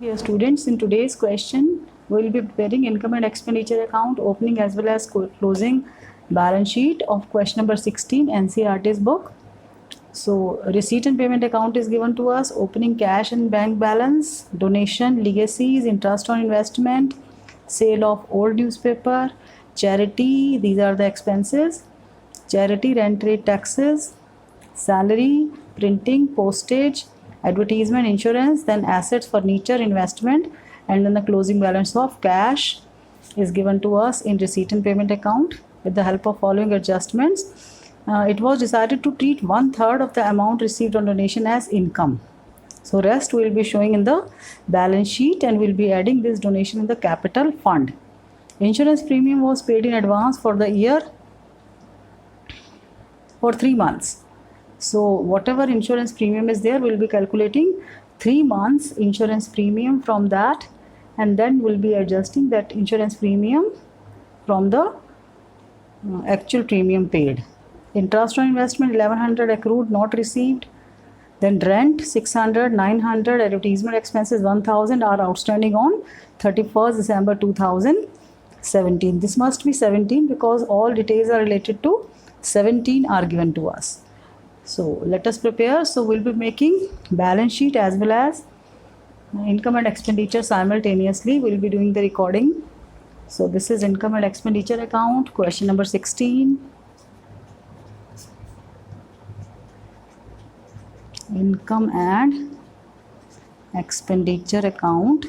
Dear students, in today's question, we will be preparing income and expenditure account, opening as well as closing balance sheet of question number 16, NCERT's book. So, receipt and payment account is given to us, opening cash and bank balance, donation, legacies, interest on investment, sale of old newspaper, charity, these are the expenses, charity, rent rate, taxes, salary, printing, postage, advertisement, insurance, then assets, furniture, investment, and then the closing balance of cash is given to us in receipt and payment account. With the help of following adjustments, it was decided to treat 1/3 of the amount received on donation as income. So rest we will be showing in the balance sheet, and we'll be adding this donation in the capital fund. Insurance premium was paid in advance for the year for 3 months. So whatever insurance premium is there, we'll be calculating 3 months insurance premium from that, and then we'll be adjusting that insurance premium from the actual premium paid. Interest on investment 1100 accrued not received. Then rent 600, 900, advertisement expenses 1000 are outstanding on 31st December 2017. This must be 17 because all details are related to 17 are given to us. So let us prepare. So we'll be making balance sheet as well as income and expenditure simultaneously. We'll be doing the recording. So this is income and expenditure account, question number 16. Income and expenditure account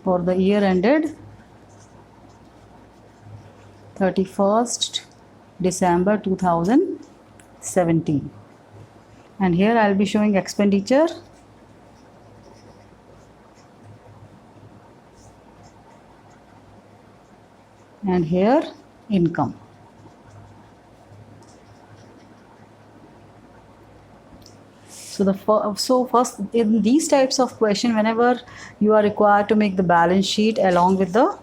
for the year ended 31st December 2017, and here I'll be showing expenditure, and here income. So first in these types of question, whenever you are required to make the balance sheet along with the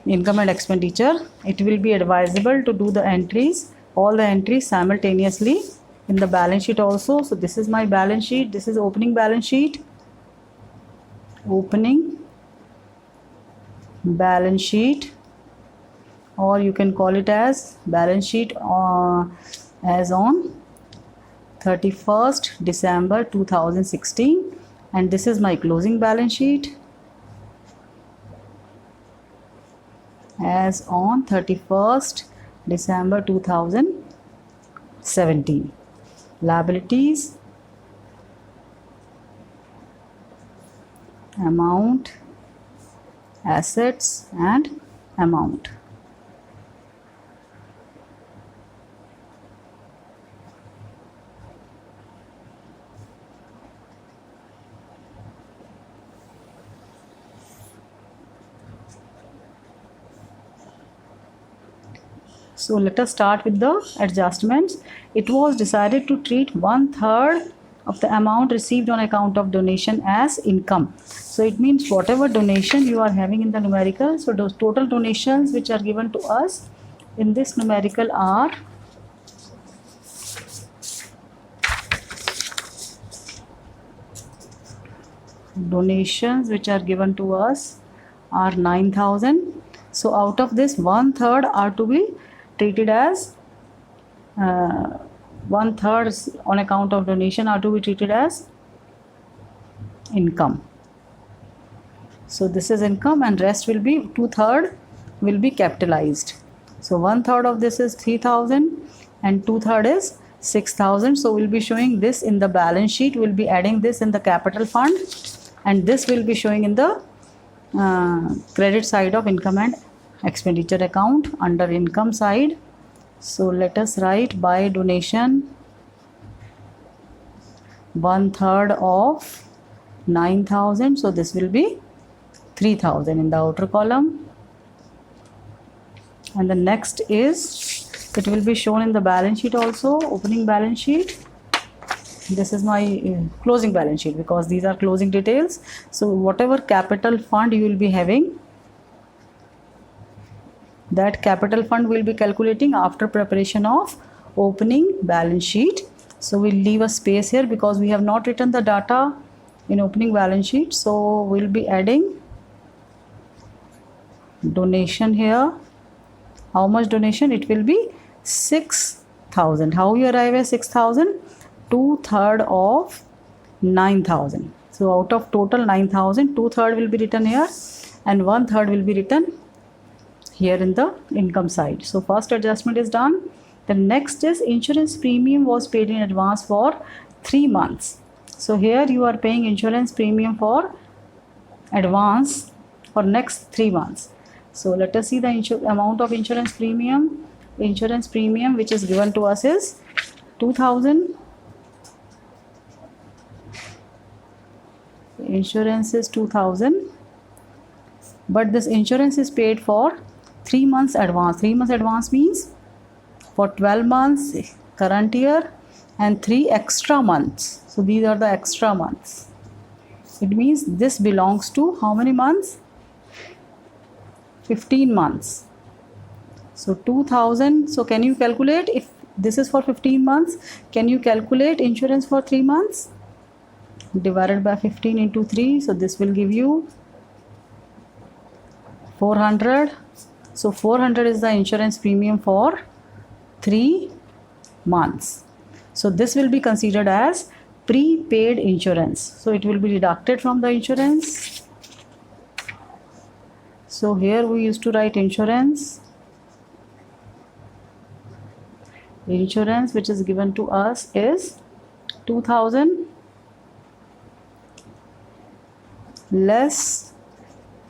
income and expenditure, it will be advisable to do the entries, all the entries simultaneously in the balance sheet also. So this is my balance sheet, this is opening balance sheet, opening balance sheet, or you can call it as balance sheet as on 31st December 2016, and this is my closing balance sheet as on 31st December 2017. Liabilities, amount, assets, and amount. So let us start with the adjustments. It was decided to treat 1/3 of the amount received on account of donation as income. So it means whatever donation you are having in the numerical, so those total donations which are given to us in this numerical are donations which are given to us are 9,000. So out of this, 1/3 are to be treated as 1/3 on account of donation are to be treated as income. So this is income, and rest will be 2/3 will be capitalized. So 1/3 of this is 3,000 and 2/3 is 6,000. So we'll be showing this in the balance sheet, we'll be adding this in the capital fund, and this will be showing in the credit side of income and expenditure account under income side. So let us write by donation 1/3 of 9,000. So this will be 3,000 in the outer column, and the next is, it will be shown in the balance sheet also, opening balance sheet. This is my closing balance sheet because these are closing details. So whatever capital fund you will be having, that capital fund will be calculating after preparation of opening balance sheet. So we'll leave a space here because we have not written the data in opening balance sheet. So we'll be adding donation here. How much donation? It will be 6,000. How you arrive at 6,000? 2/3 of 9,000. So out of total 9,000, 2/3 will be written here and 1/3 will be written here in the income side. So first adjustment is done. The next is insurance premium was paid in advance for 3 months. So here you are paying insurance premium for advance for next 3 months. So let us see the amount of insurance premium. Insurance premium which is given to us is 2,000. Insurance is 2,000, but this insurance is paid for 3 months advance. 3 months advance means for 12 months current year and 3 extra months. So these are the extra months. It means this belongs to how many months? 15 months. So 2,000. So can you calculate, if this is for 15 months, can you calculate insurance for 3 months? Divided by 15 into 3. So this will give you 400. So 400 is the insurance premium for 3 months. So this will be considered as prepaid insurance. So it will be deducted from the insurance. So here we used to write insurance. Insurance which is given to us is 2,000 less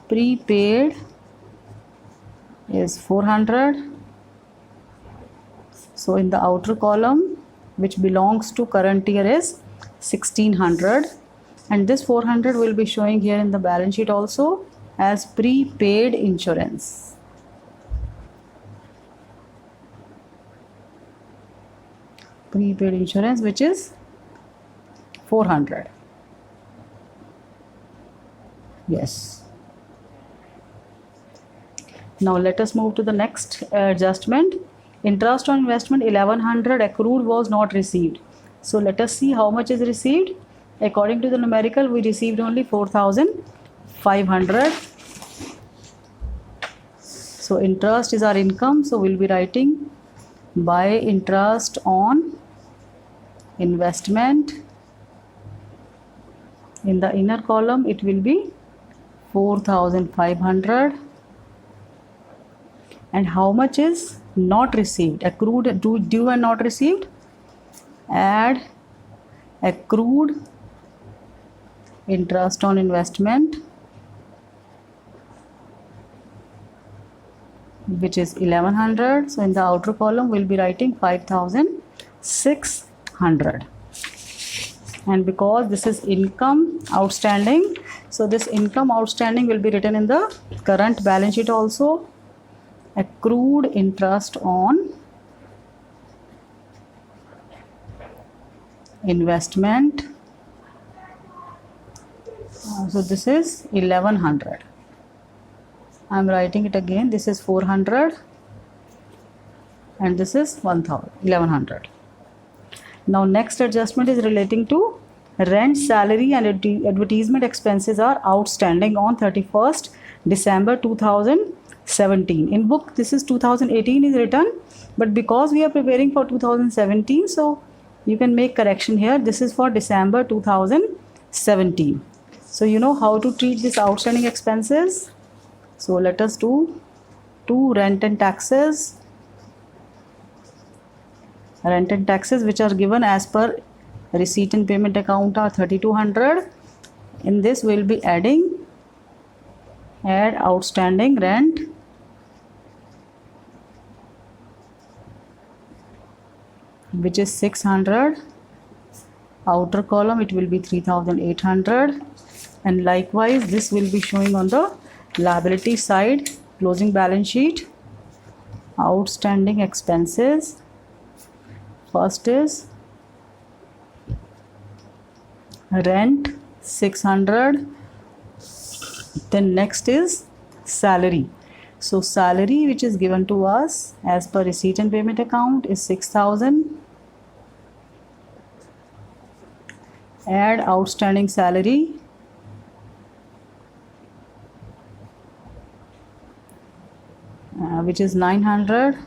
prepaid is 400. So in the outer column which belongs to current year is 1,600, and this 400 will be showing here in the balance sheet also as prepaid insurance. Prepaid insurance which is 400. Yes. Now let us move to the next adjustment. Interest on investment 1,100 accrued was not received. So let us see how much is received. According to the numerical, we received only 4,500. So interest is our income. So we'll be writing by interest on investment. In the inner column, it will be 4,500. And how much is not received? Accrued, due and not received. Add accrued interest on investment, which is 1,100. So in the outer column we'll be writing 5,600. And because this is income outstanding, so this income outstanding will be written in the current balance sheet also. Accrued interest on investment. So this is 1,100. I am writing it again. This is 400 and this is 1,100. Now next adjustment is relating to rent, salary and advertisement expenses are outstanding on 31st December 2017. In book this is 2018 is written, but because we are preparing for 2017, so you can make correction here. This is for December 2017. So you know how to treat this outstanding expenses. So let us do rent and taxes. Rent and taxes which are given as per receipt and payment account are 3,200. In this we will be add outstanding rent, which is 600. Outer column it will be 3,800, and likewise this will be showing on the liability side, closing balance sheet. Outstanding expenses, first is rent 600, then next is salary. So salary which is given to us as per receipt and payment account is 6,000. add outstanding salary, which is 900,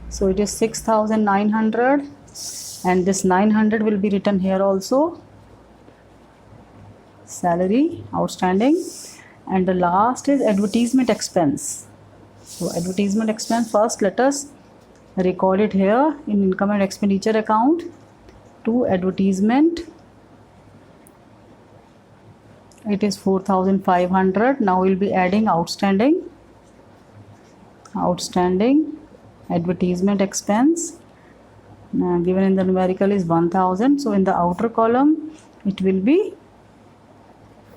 so it is 6,900, and this 900 will be written here also, salary outstanding. And the last is advertisement expense. So advertisement expense, first let us record it here in income and expenditure account to advertisement. It is 4,500. Now we'll be adding outstanding advertisement expense, given in the numerical is 1,000. So in the outer column it will be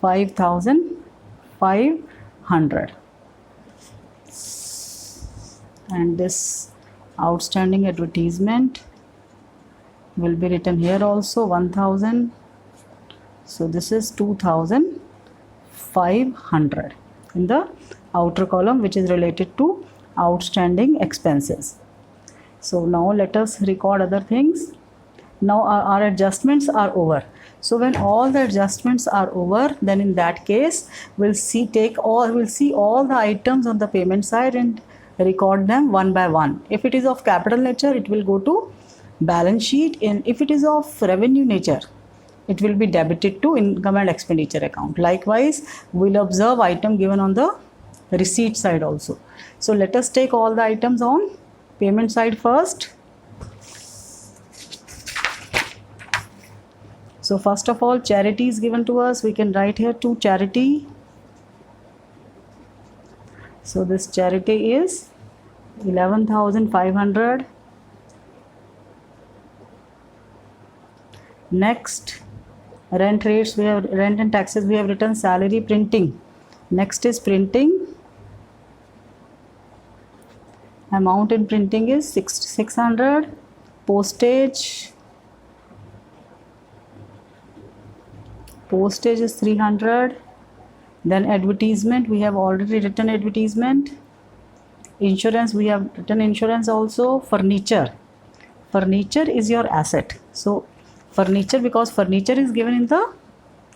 5,500, and this outstanding advertisement will be written here also 1,000. So this is 2,500 in the outer column, which is related to outstanding expenses. So now let us record other things. Now our adjustments are over. So when all the adjustments are over, then in that case we'll see all the items on the payment side and record them one by one. If it is of capital nature, it will go to balance sheet, and if it is of revenue nature, it will be debited to income and expenditure account. Likewise, we'll observe item given on the receipt side also. So let us take all the items on payment side first. So first of all, charity is given to us. We can write here to charity. So this charity is 11,500. Next, rent rates, we have rent and taxes, we have written salary. Printing, next is printing. Amount in printing is 600. Postage is 300. Then advertisement, we have already written advertisement. Insurance, we have written insurance also. Furniture is your asset. So furniture, because furniture is given in the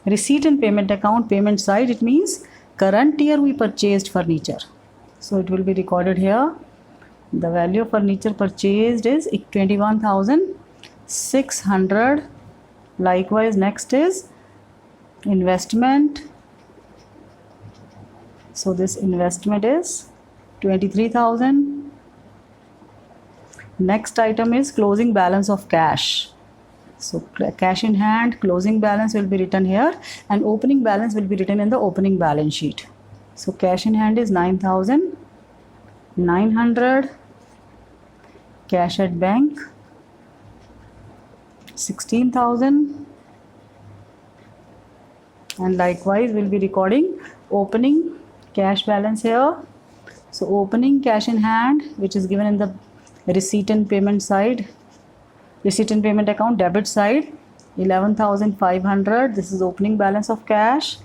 receipt and payment account payment side, it means current year we purchased furniture, so it will be recorded here. The value of furniture purchased is 21,600. Likewise, next is investment. So this investment is 23,000. Next item is closing balance of cash. So cash in hand, closing balance will be written here, and opening balance will be written in the opening balance sheet. So cash in hand is 9,900. Cash at bank 16,000. And likewise we'll be recording opening cash balance here. So opening cash in hand, which is given in the receipt and payment side, receipt and payment account debit side, 11,500. This is opening balance of cash,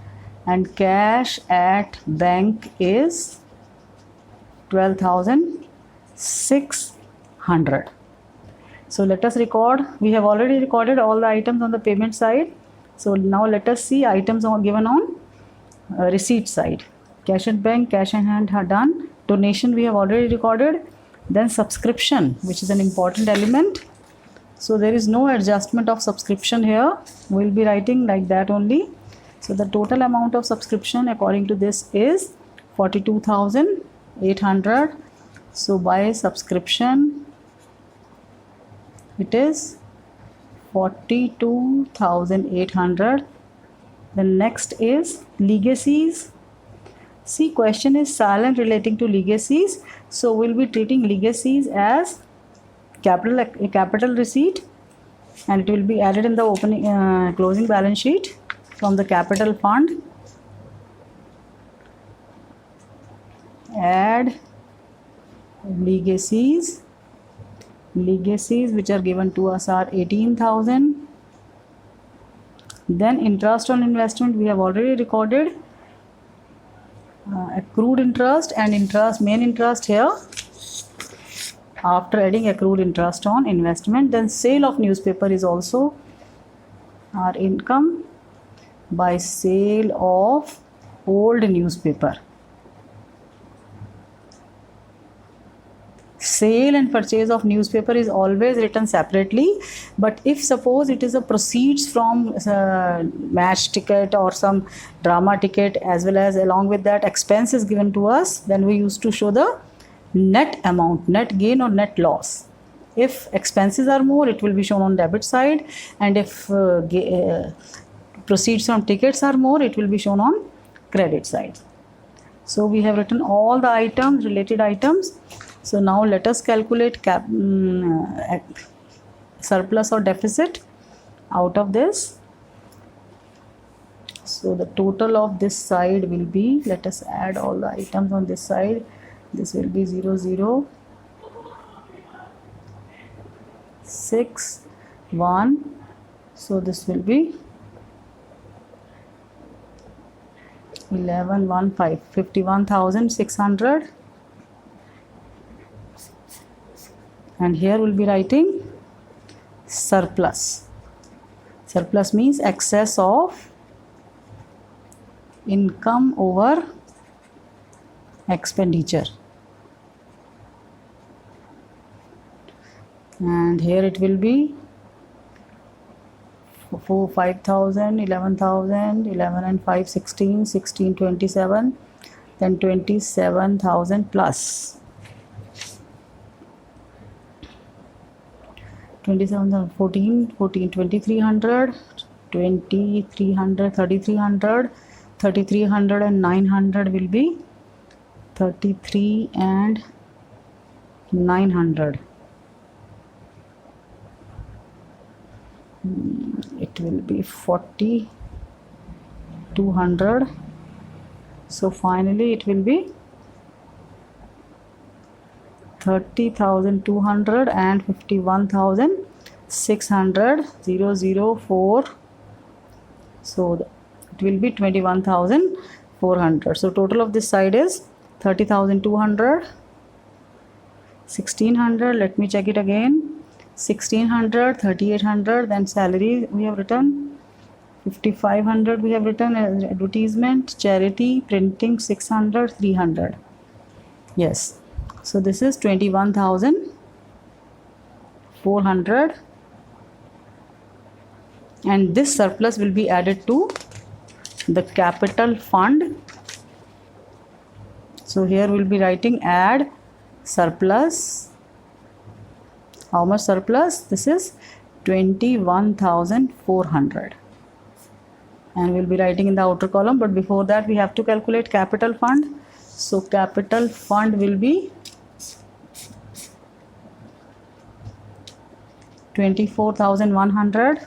and cash at bank is 12,600. So let us record. We have already recorded all the items on the payment side. So now let us see items given on receipt side. Cash at bank, cash in hand are done. Donation we have already recorded. Then subscription, which is an important element. So there is no adjustment of subscription here. We will be writing like that only. So the total amount of subscription according to this is 42,800. So by subscription it is 42,800. The next is legacies. See, question is silent relating to legacies. So we'll be treating legacies as capital receipt, and it will be added in the opening closing balance sheet from the capital fund. Add legacies which are given to us are 18,000. Then interest on investment we have already recorded. Accrued interest and main interest here after adding accrued interest on investment. Then sale of newspaper is also our income by sale of old newspaper. Sale and purchase of newspaper is always written separately, but if suppose it is a proceeds from match ticket or some drama ticket, as well as along with that expense is given to us, then we used to show the net amount, net gain or net loss. If expenses are more, it will be shown on debit side, and if proceeds from tickets are more, it will be shown on credit side. So we have written all the items, related items. So now let us calculate surplus or deficit out of this. So the total of this side will be, let us add all the items on this side. This will be 0, 0, 6, 1. So this will be 11, 1, 5, 51,600. And here we'll be writing surplus. Surplus means excess of income over expenditure. And here it will be 5,000, 11,000, 11 and 5, 16, 16, 27, then 27,000 plus 27,000, 14, 14, 2,300, 2,300, 3,300, 3,300 and 900 will be 33 and 900. It will be 40,200. So finally it will be 30,200 and 51,600, 004. So it will be 21,400. So total of this side is 30,200, 1,600. Let me check it again. 1,600, 3,800. Then salary we have written 5,500. We have written as advertisement, charity, printing 600, 300. Yes. So this is 21,400, and this surplus will be added to the capital fund. So here we'll be writing add surplus. How much surplus? This is 21,400, and we'll be writing in the outer column, but before that we have to calculate capital fund. So capital fund will be 24,100.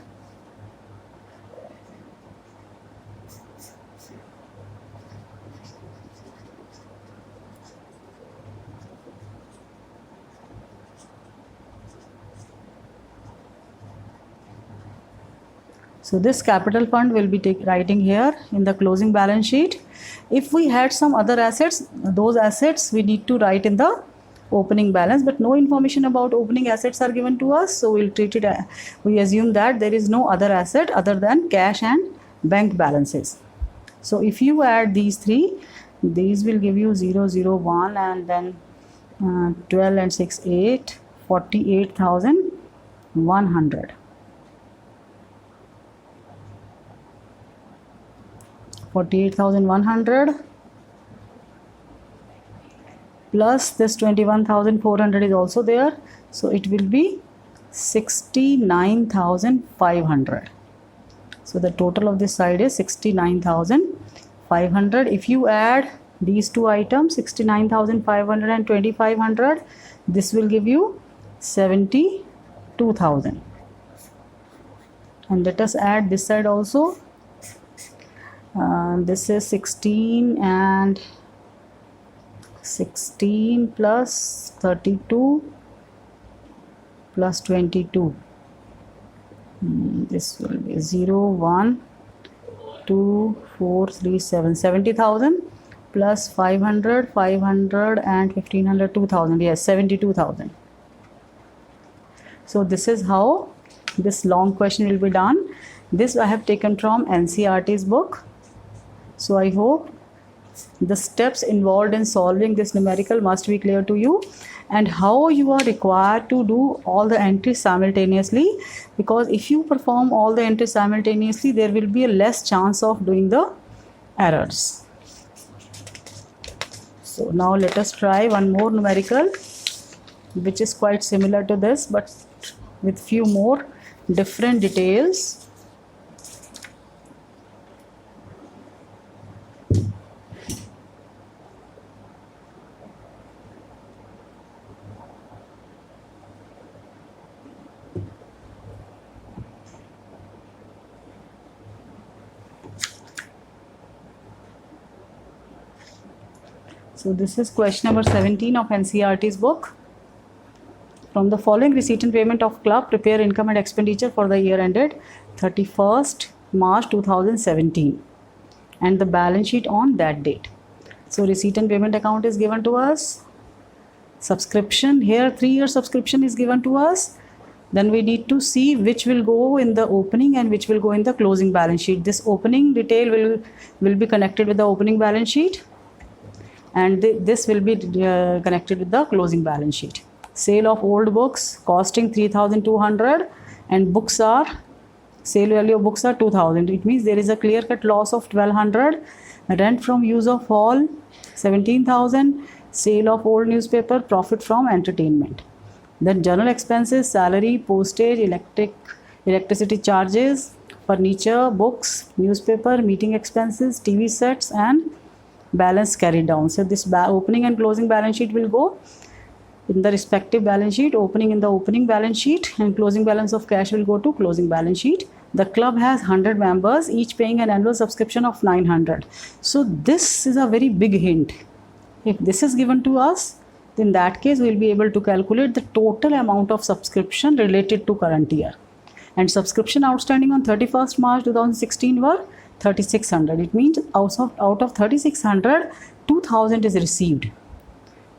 So this capital fund will be writing here in the closing balance sheet. If we had some other assets, those assets we need to write in the opening balance, but no information about opening assets are given to us, so we'll treat it, we assume that there is no other asset other than cash and bank balances. So if you add these three, these will give you 0, 0, 1, and then 12 and 6, 8, 48,100. 48,100 plus this 21,400 is also there, so it will be 69,500. So the total of this side is 69,500. If you add these two items, 69,500 and 2,500, this will give you 72,000. And let us add this side also. This is 16 and 16 plus 32 plus 22. This will be 0, 1, 2, 4, 3, 7, 70,000 plus 500, 500 and 1,500, 2,000. Yes, 72,000. So this is how this long question will be done. This I have taken from NCERT's book. So I hope the steps involved in solving this numerical must be clear to you, and how you are required to do all the entries simultaneously, because if you perform all the entries simultaneously, there will be a less chance of doing the errors. So now let us try one more numerical which is quite similar to this but with few more different details. So this is question number 17 of NCERT's book. From the following receipt and payment of club, prepare income and expenditure for the year ended 31st March 2017 and the balance sheet on that date. So receipt and payment account is given to us. Subscription, here 3-year subscription is given to us. Then we need to see which will go in the opening and which will go in the closing balance sheet. This opening detail will be connected with the opening balance sheet, and this will be connected with the closing balance sheet. Sale of old books costing 3,200 and books are, sale value of books are 2,000. It means there is a clear cut loss of 1,200. Rent from use of hall 17,000. Sale of old newspaper, profit from entertainment. Then general expenses, salary, postage, electricity charges, furniture, books, newspaper, meeting expenses, TV sets and balance carried down. So this opening and closing balance sheet will go in the respective balance sheet. Opening in the opening balance sheet and closing balance of cash will go to closing balance sheet. The club has 100 members, each paying an annual subscription of 900. So this is a very big hint. If this is given to us, in that case we will be able to calculate the total amount of subscription related to current year. And subscription outstanding on 31st March 2016 were 3,600. It means out of 3,600, 2,000 is received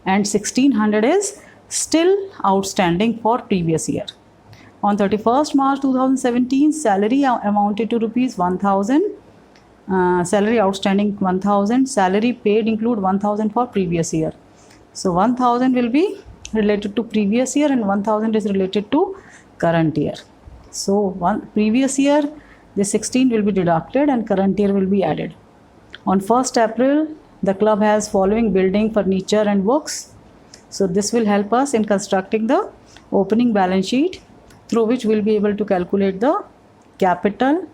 and 1,600 is still outstanding for previous year. On 31st March 2017, salary amounted to rupees 1,000. Salary outstanding 1,000. Salary paid include 1,000 for previous year. So 1,000 will be related to previous year and 1,000 is related to current year. So previous year, the 16 will be deducted and current year will be added. On 1st April, the club has following building, furniture and books. So this will help us in constructing the opening balance sheet, through which we will be able to calculate the capital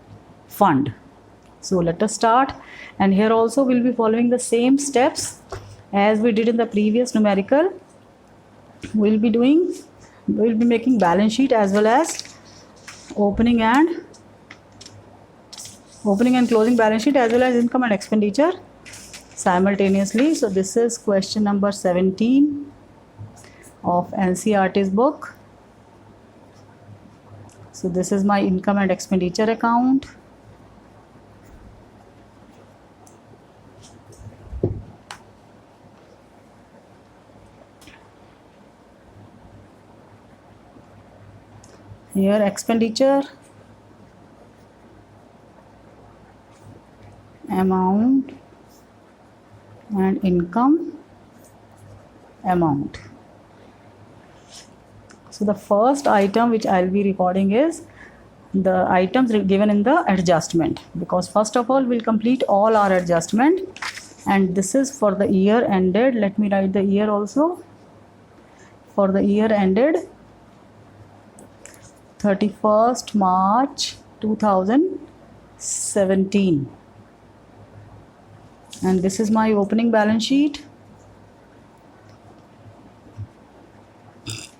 fund. So let us start, and here also we will be following the same steps as we did in the previous numerical. We will be making balance sheet as well as opening and closing balance sheet as well as income and expenditure simultaneously. So this is question number 17 of NCERT's book. So this is my income and expenditure account. Here expenditure, amount and income amount. So the first item which I will be recording is the items given in the adjustment, because first of all we'll complete all our adjustment, and this is for the year ended. Let me write the year also. For the year ended 31st March 2017, and this is my opening balance sheet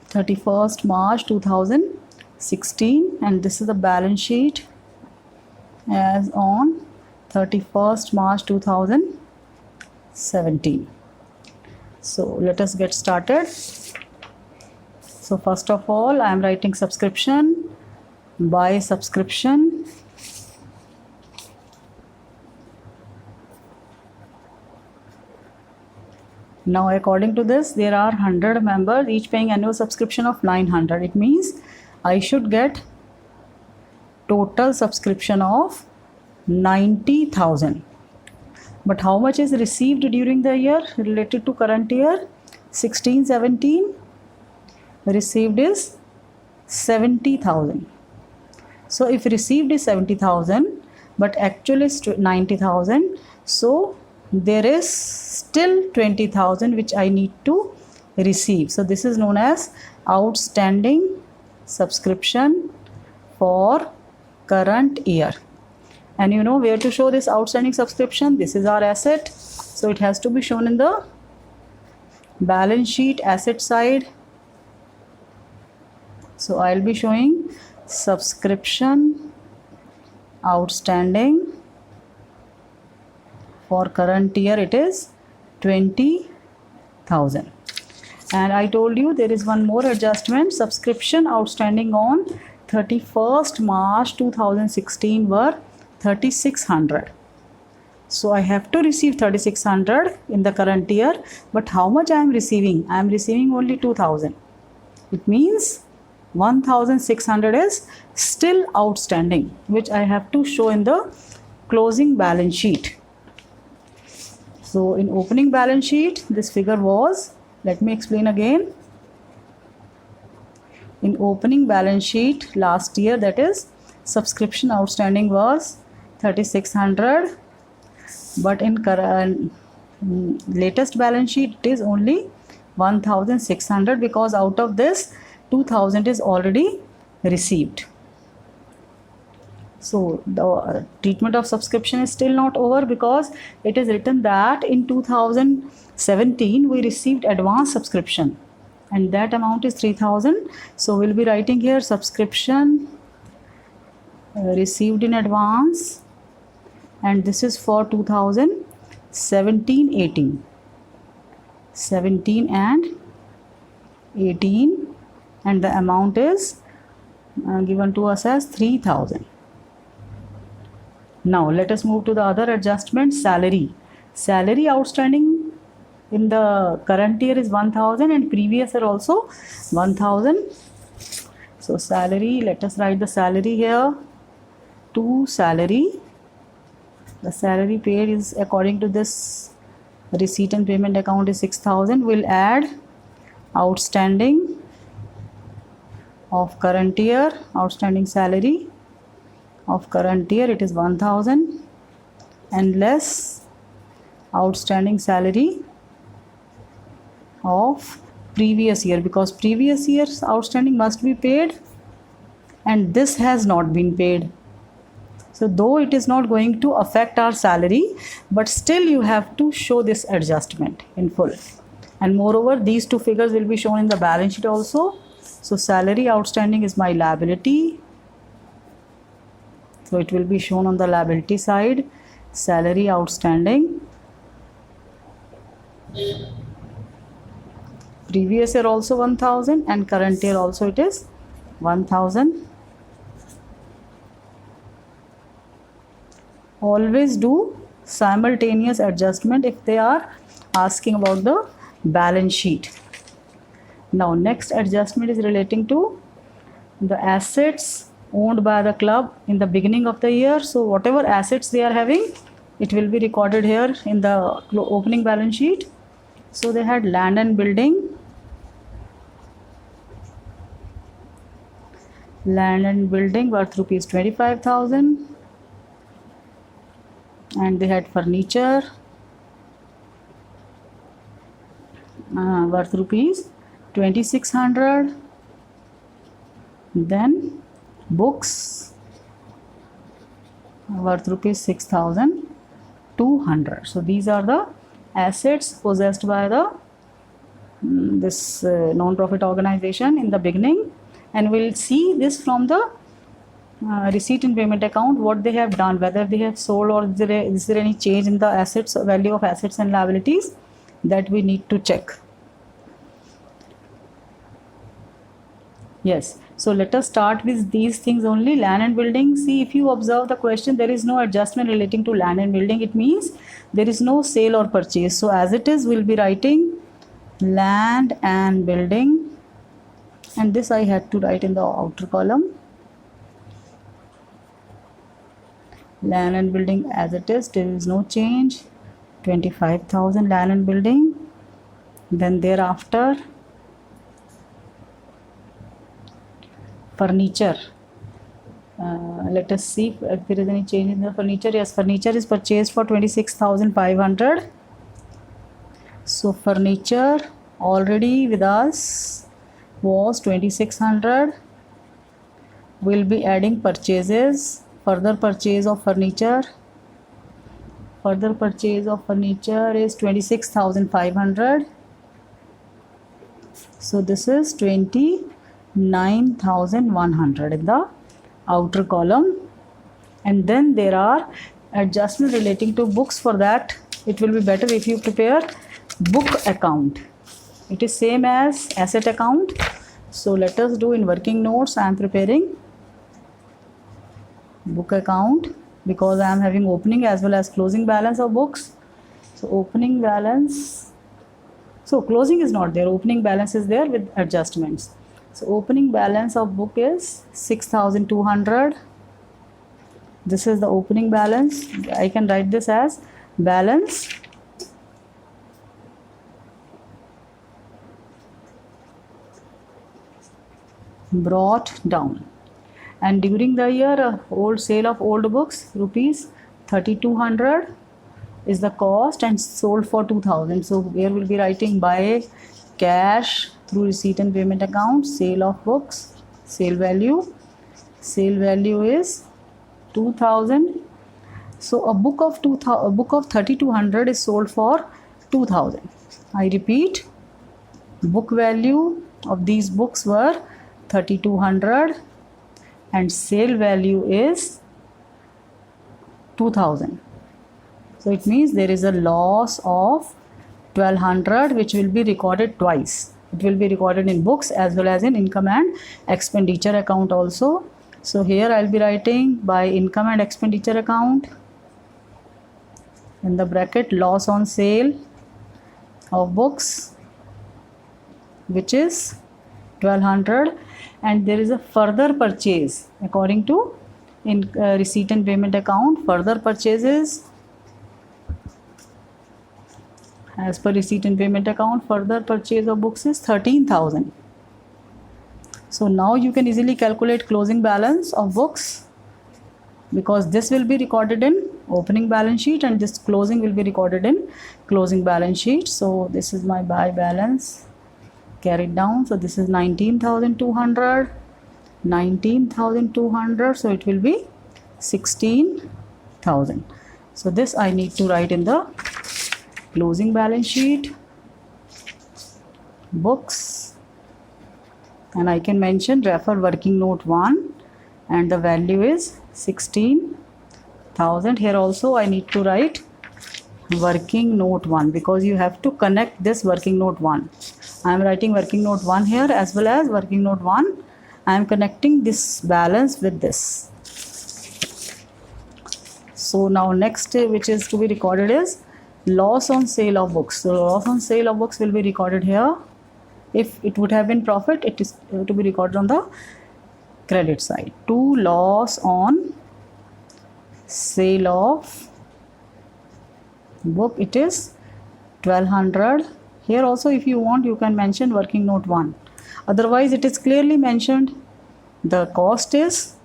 31st March 2016, and this is the balance sheet as on 31st March 2017. So let us get started. So first of all, I am writing subscription, by subscription. Now according to this, there are 100 members, each paying annual subscription of 900. It means I should get total subscription of 90,000. But how much is received during the year related to current year? 16-17 received is 70,000. So if received is 70,000 but actual is 90,000, so there is still 20,000 which I need to receive. So this is known as outstanding subscription for current year. And you know where to show this outstanding subscription? This is our asset, so it has to be shown in the balance sheet asset side. So I'll be showing subscription outstanding for current year, it is 20,000. And I told you there is one more adjustment. Subscription outstanding on 31st March 2016 were 3,600. So I have to receive 3,600 in the current year, but how much I am receiving? I am receiving only 2,000. It means 1,600 is still outstanding, which I have to show in the closing balance sheet. So in opening balance sheet, this figure was, let me explain again. In opening balance sheet last year, that is, subscription outstanding was 3,600, but in current latest balance sheet it is only 1,600, because out of this 2,000 is already received. So the treatment of subscription is still not over, because it is written that in 2017 we received advance subscription and that amount is 3,000. So we'll be writing here subscription received in advance, and this is for 2017-18, 17 and 18, and the amount is given to us as 3,000. Now let us move to the other adjustment. Salary outstanding in the current year is 1,000 and previous year also 1,000. So salary, let us write the salary here. To salary, the salary paid is according to this receipt and payment account is 6,000. We'll add outstanding of current year, outstanding salary of current year, it is 1,000, and less outstanding salary of previous year, because previous year's outstanding must be paid and this has not been paid. So though it is not going to affect our salary, but still you have to show this adjustment in full. And moreover, these two figures will be shown in the balance sheet also. So salary outstanding is my liability, so it will be shown on the liability side, salary outstanding. Previous year also 1,000 and current year also it is 1,000. Always do simultaneous adjustment if they are asking about the balance sheet. Now next adjustment is relating to the assets owned by the club in the beginning of the year. So whatever assets they are having, it will be recorded here in the opening balance sheet. So they had land and building, worth rupees 25,000, and they had furniture worth rupees 2,600, then books worth rupees 6,200. So these are the assets possessed by the this non-profit organization in the beginning, and we'll see this from the receipt and payment account, what they have done, whether they have sold or is there any change in the assets, value of assets and liabilities, that we need to check. Yes, so let us start with these things only. Land and building. See, if you observe the question, there is no adjustment relating to land and building. It means there is no sale or purchase. So as it is, we'll be writing land and building, and this I had to write in the outer column. Land and building as it is, there is no change. 25,000 land and building. Then thereafter furniture. Let us see if there is any change in the furniture. Yes, furniture is purchased for 26,500. So furniture already with us was 2600. We'll be adding purchases, further purchase of furniture. Further purchase of furniture is 26,500. So this is 29,100 in the outer column. And then there are adjustments relating to books. For that, it will be better if you prepare book account. It is same as asset account. So let us do in working notes. I am preparing book account because I am having opening as well as closing balance of books. So opening balance, so closing is not there, opening balance is there with adjustments. So opening balance of book is 6,200. This is the opening balance. I can write this as balance brought down. And during the year, old sale of old books, rupees 3,200 is the cost and sold for 2,000. So here we'll be writing by cash through receipt and payment account, sale of books, sale value is 2,000. So a book of 3,200 is sold for 2,000. I repeat, book value of these books were 3,200 and sale value is 2,000. So it means there is a loss of 1,200 which will be recorded twice. It will be recorded in books as well as in income and expenditure account also. So here I'll be writing by income and expenditure account, in the bracket loss on sale of books, which is 1,200, and there is a further purchase according to in receipt and payment account. Further purchases as per receipt and payment account, further purchase of books is 13,000. So now you can easily calculate closing balance of books, because this will be recorded in opening balance sheet and this closing will be recorded in closing balance sheet. So this is my buy balance carried down. So this is 19,200, 19,200. So it will be 16,000. So this I need to write in the closing balance sheet, books, and I can mention refer working note 1 and the value is 16,000. Here also I need to write working note 1 because you have to connect this working note 1. I am writing working note 1 here as well as working note 1. I am connecting this balance with this. So now next which is to be recorded is loss on sale of books. So loss on sale of books will be recorded here. If it would have been profit, it is to be recorded on the credit side. To loss on sale of book, it is 1,200. Here also if you want you can mention working note 1. Otherwise it is clearly mentioned. The cost is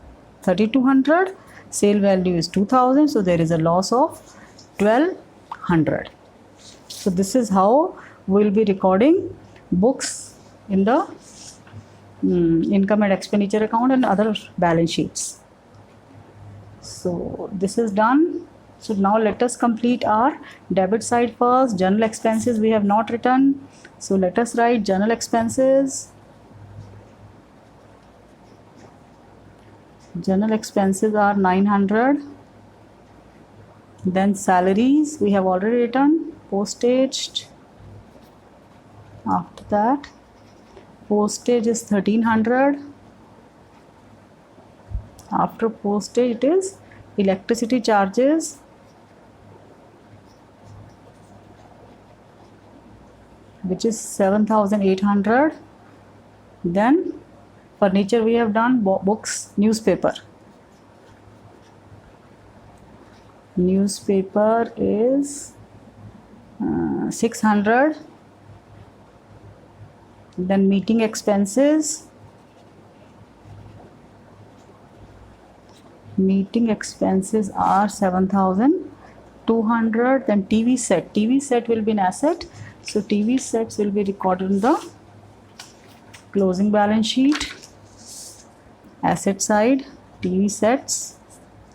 3,200, sale value is 2,000, so there is a loss of 1,200. So this is how we will be recording books in the income and expenditure account and other balance sheets. So this is done. So now let us complete our debit side first. General expenses we have not written. So let us write general expenses. General expenses are 900. Then salaries we have already written. Postage. After that, postage is 1,300. After postage it is electricity charges, which is 7,800. Then furniture we have done, books, newspaper. Newspaper is 600. Then meeting expenses. Meeting expenses are 7,200. Then TV set. TV set will be an asset. So TV sets will be recorded in the closing balance sheet. Asset side, TV sets.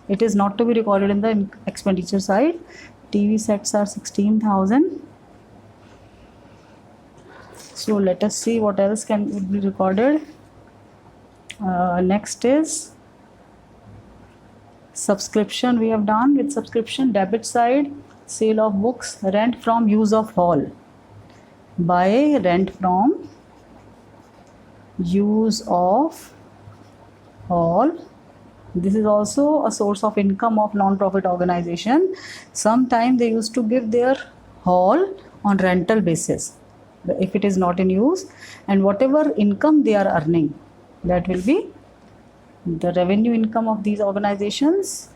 It is not to be recorded in the expenditure side. TV sets are 16,000. So let us see what else can be recorded. Next is subscription. We have done with subscription. Debit side, sale of books, rent from use of hall. Buy rent from use of hall. This is also a source of income of non-profit organization. Sometimes they used to give their hall on rental basis if it is not in use, and whatever income they are earning, that will be the revenue income of these organizations.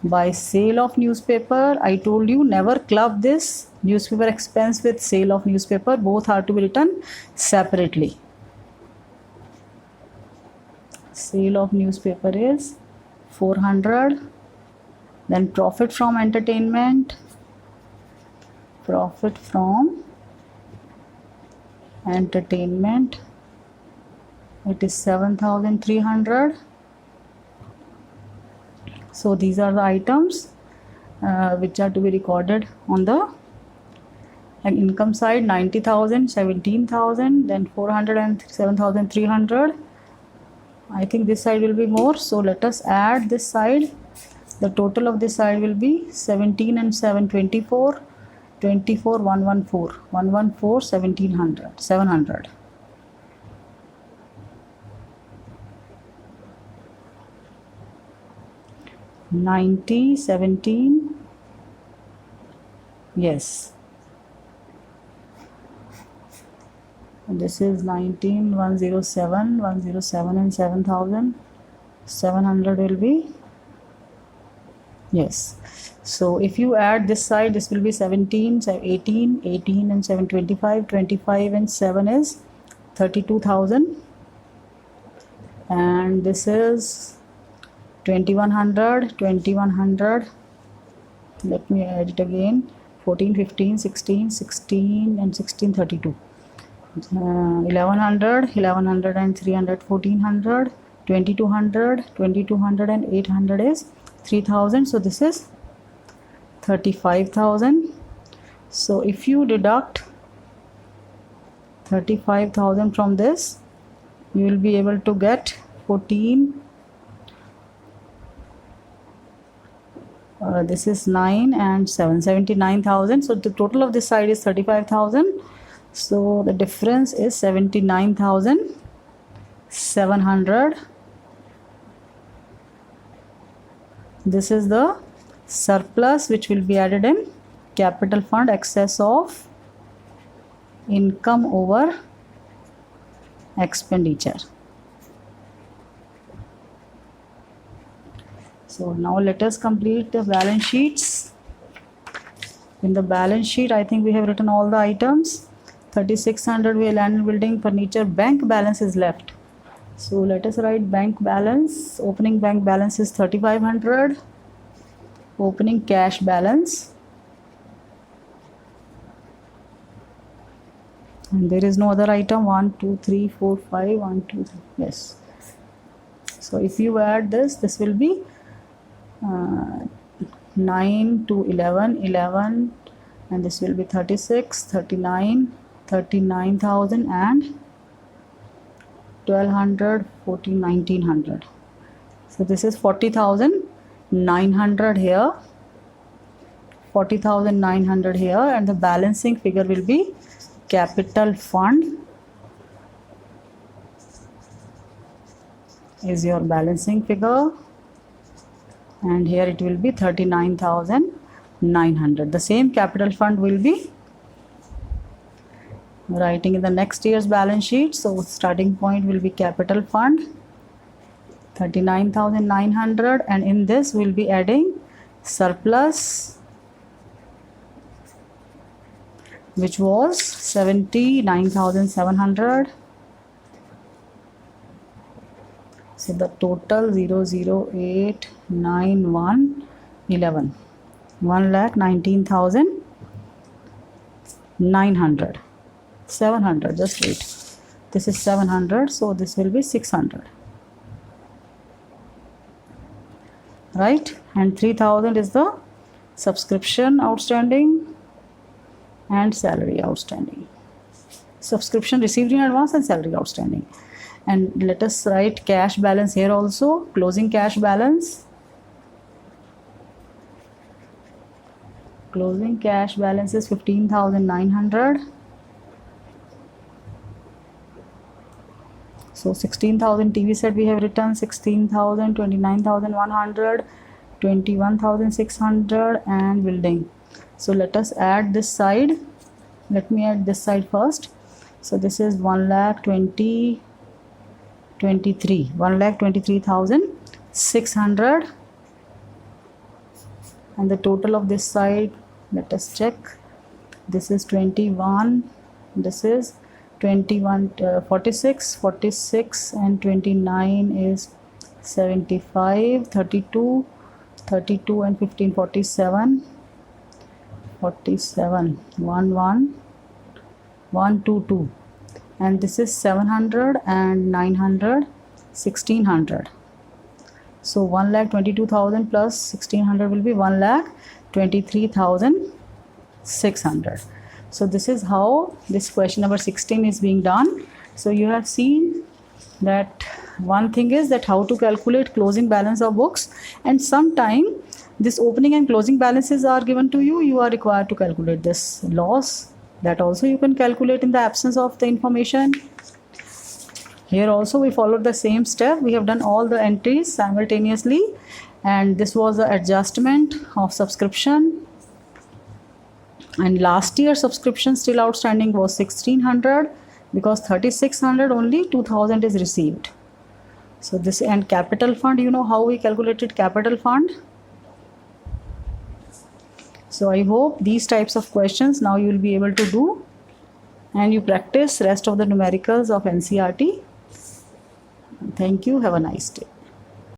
By sale of newspaper, I told you never club this newspaper expense with sale of newspaper. Both are to be written separately. Sale of newspaper is 400. Then profit from entertainment. Profit from entertainment, it is 7,300. So these are the items which are to be recorded on the income side. 90,000, 17,000, then 400 and 7,300. I think this side will be more, so let us add this side. The total of this side will be 17 and 7, 24, 24, 114, 114, 1700, 700. $90, 17, yes. This is 19, 107, 107 and 7,000. 700 will be, yes. So if you add this side, this will be 17, 18, 18 and 7, 25, 25 and 7 is 32,000. And this is 2100, 2100. Let me add it again. 14, 15, 16, 16 and 16, 32. 1100, 1100 and 300, 1400, 2200, 2200 and 800 is 3000. So this is 35,000. So if you deduct 35,000 from this, you will be able to get 14. This is 9 and 7, 79,000. So the total of this side is 35,000. So the difference is 79,700. This is the surplus which will be added in capital fund, excess of income over expenditure. So now let us complete the balance sheets. In the balance sheet, I think we have written all the items. 3,600 we have land and building, furniture, bank balance is left. So let us write bank balance. Opening bank balance is 3,500. Opening cash balance. And there is no other item. 1, 2, 3, 4, 5, 1, 2, 3. Yes. So if you add this, this will be 9 to 11, 11, and this will be 36, 39, 39,000 and 1,200, 14, 1,900. So this is 40,900 here, 40,900 here, and the balancing figure will be capital fund is your balancing figure, and here it will be 39,900. The same capital fund will be writing in the next year's balance sheet. So starting point will be capital fund 39,900, and in this we'll be adding surplus, which was 79,700. So the total 0089111, 1,19,900. 700, just wait. This is 700, so this will be 600. Right? And 3,000 is the subscription outstanding and salary outstanding. Subscription received in advance and salary outstanding. And let us write cash balance here also. Closing cash balance. Closing cash balance is 15,900. So 16,000 TV set we have written, 16,000, 29,100, 21,600 and building. So let us add this side. Let me add this side first. So this is 1,23,600, and the total of this side, let us check. This is 21, this is 21, 46 and 29 is 75, 32 and 15, 47, 122, and this is 700 and 900, 1600. So 1,22,000 plus 1600 will be 1,23,600. So this is how this question number 16 is being done. So you have seen that one thing is that how to calculate closing balance of books, and sometime this opening and closing balances are given to you. You are required to calculate this loss. That also you can calculate in the absence of the information. Here also we followed the same step. We have done all the entries simultaneously, and this was the adjustment of subscription. And last year subscription still outstanding was 1,600, because 3,600 only 2,000 is received. So this, and capital fund, you know how we calculated capital fund. So I hope these types of questions now you will be able to do, and you practice rest of the numericals of NCERT. Thank you. Have a nice day.